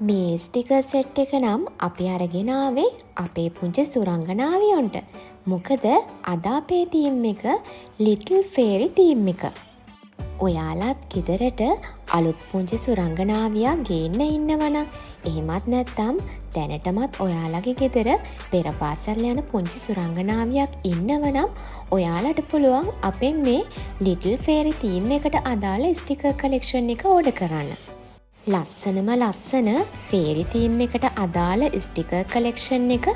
මේ sticker set එක නම් අපි අරගෙන ආවේ අපේ පුංචි සුරංගනාවියොන්ට. මොකද අද අපේ තීම් එක ලිටල් ෆේරි තීම් එක. ඔයාලත් ගෙදරට අලුත් පුංචි සුරංගනාවියක් ගේන්න ඉන්නවනම් එහෙමත් නැත්නම් දැනටමත් ඔයාලගේ ගෙදර පෙරපාසල් යන පුංචි සුරංගනාවියක් ඉන්නවනම් ඔයාලට පුළුවන් අපෙන් මේ ලිටල් ෆේරි තීම් එකට අදාළ ස්ටිකර් කලෙක්ෂන් එක ඕඩර් කරන්න. ලස්සනම ලස්සන ෆේරි තීම් එකට අදාළ ස්ටිකර් කලෙක්ෂන් එක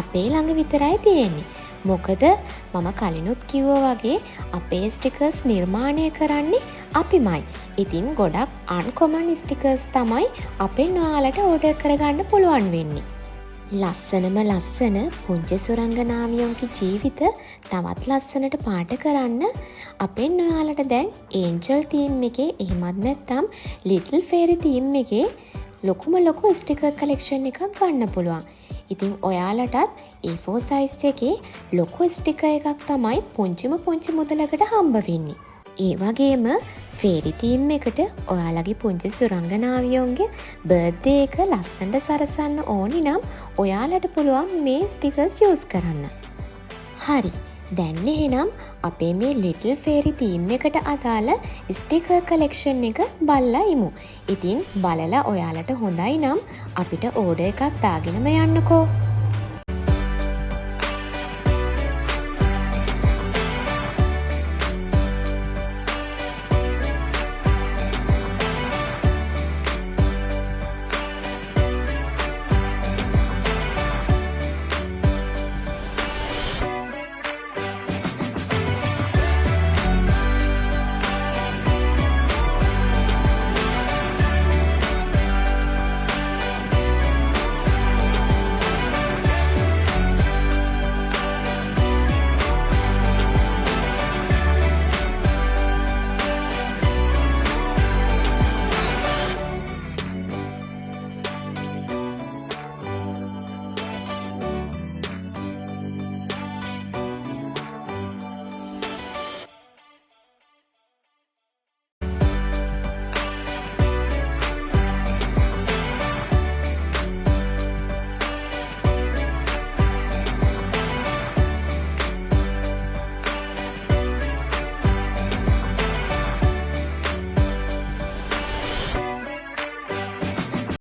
අපේ ළඟ විතරයි තියෙන්නේ. මොකද මම කලිනුත් කිව්වා වගේ අපේ ස්ටිකර්ස් නිර්මාණය කරන්නේ අපිමයි. ඉතින් ගොඩක් අන්කොමන් ස්ටිකර්ස් තමයි අපෙන් ඔයාලට ඕඩර් කරගන්න පුළුවන් වෙන්නේ. ලස්සනම ලස්සන පුංචි සුරංගනාවියන්ගේ ජීවිත තවත් ලස්සනට පාට කරන්න අපෙන් ඔයාලට දැන් ඒන්ජල් තීම් එකේ එහෙමත් නැත්නම් ලිටල් ෆේරි තීම් එකේ ලොකුම ලොකු ස්ටිකර් කලෙක්ෂන් එකක් ගන්න පුළුවන්. ඉතින් ඔයාලටත් A4 size එකේ ලොකු ස්ටිකර් එකක් තමයි පුංචිම පුංචි මුදලකට හම්බ වෙන්නේ. ඒ වගේම ෆේරි තීම් එකට ඔයාලගේ පුංචි සුරංගනාවියොන්ගේ බර්ත්ඩේ එක ලස්සනට සරසන්න ඕනි නම් ඔයාලට පුළුවන් මේ ස්ටිකර්ස් යූස් කරන්න. හරි. දැන් එහෙනම් අපේ මේ ලිටල් ෆේරි තීම් එකට අදාළ ස්ටිකර් කලෙක්ෂන් එක බලලා ඉමු. ඉතින් බලලා ඔයාලට හොඳයි නම් අපිට ඕඩර් එකක් දාගෙනම යන්නකෝ.